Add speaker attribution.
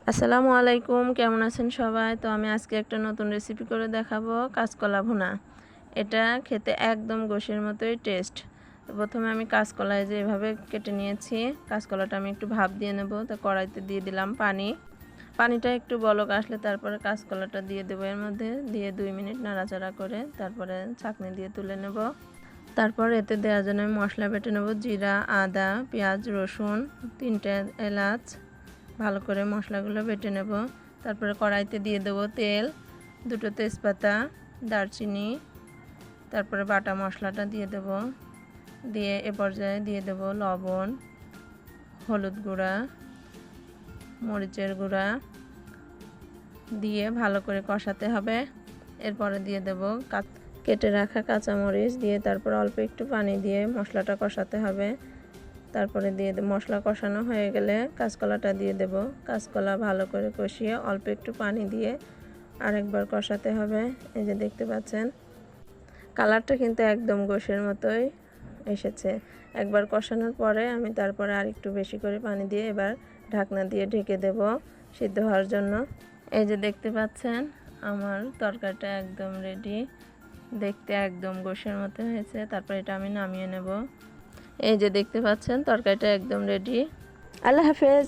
Speaker 1: আসসালামু আলাইকুম, কেমন আছেন সবাই? তো আমি আজকে একটা নতুন রেসিপি করে দেখাবো, কাঁচকলা ভুনা। এটা খেতে একদম গোশের মতোই টেস্ট। তো প্রথমে আমি কাঁচকলা যে এভাবে কেটে নিয়েছি, কাঁচকলাটা আমি একটু ভাপ দিয়ে নেব। তো কড়াইতে দিয়ে দিলাম পানি। পানিটা একটু বলক আসলে তারপরে কাঁচকলাটা দিয়ে দেবো, এর মধ্যে দিয়ে 2 মিনিট নাড়াচাড়া করে তারপরে ছাঁকনি দিয়ে তুলে নেব। তারপর এতে দেওয়ার জন্য আমি মশলা বেটে নেব, জিরা, আদা, পেঁয়াজ, রসুন, 3টে এলাচ। ভালো করে মশলাগুলো বেটে নেব। তারপরে কড়াইতে দিয়ে দেবো তেল, 2টো তেজপাতা, দারচিনি, তারপরে বাটা মশলাটা দিয়ে দেব। দিয়ে এ পর্যায়ে দিয়ে দেব লবণ, হলুদ গুঁড়া, মরিচের গুঁড়া দিয়ে ভালো করে কষাতে হবে। এরপরে দিয়ে দেব কেটে রাখা কাঁচামরিচ দিয়ে তারপর অল্প একটু পানি দিয়ে মশলাটা কষাতে হবে। তারপরে দিয়ে মশলা কষানো হয়ে গেলে কাঁচকলাটা দিয়ে দেব। কাঁচকলা ভালো করে কষিয়ে অল্প একটু পানি দিয়ে আরেকবার কষাতে হবে। এই যে দেখতে পাচ্ছেন কালারটা কিন্তু একদম গোশের মতোই এসেছে। একবার কষানোর পরে আমি তারপরে আরেকটু বেশি করে পানি দিয়ে এবার ঢাকনা দিয়ে ঢেকে দেব সিদ্ধ হওয়ার জন্য। এই যে দেখতে পাচ্ছেন আমার তরকারিটা একদম রেডি, দেখতে একদম গোশের মতো হয়েছে। তারপর এটা আমি নামিয়ে নেব। এই যে দেখতে পাচ্ছেন তরকারিটা একদম রেডি। আল্লাহ হাফেজ।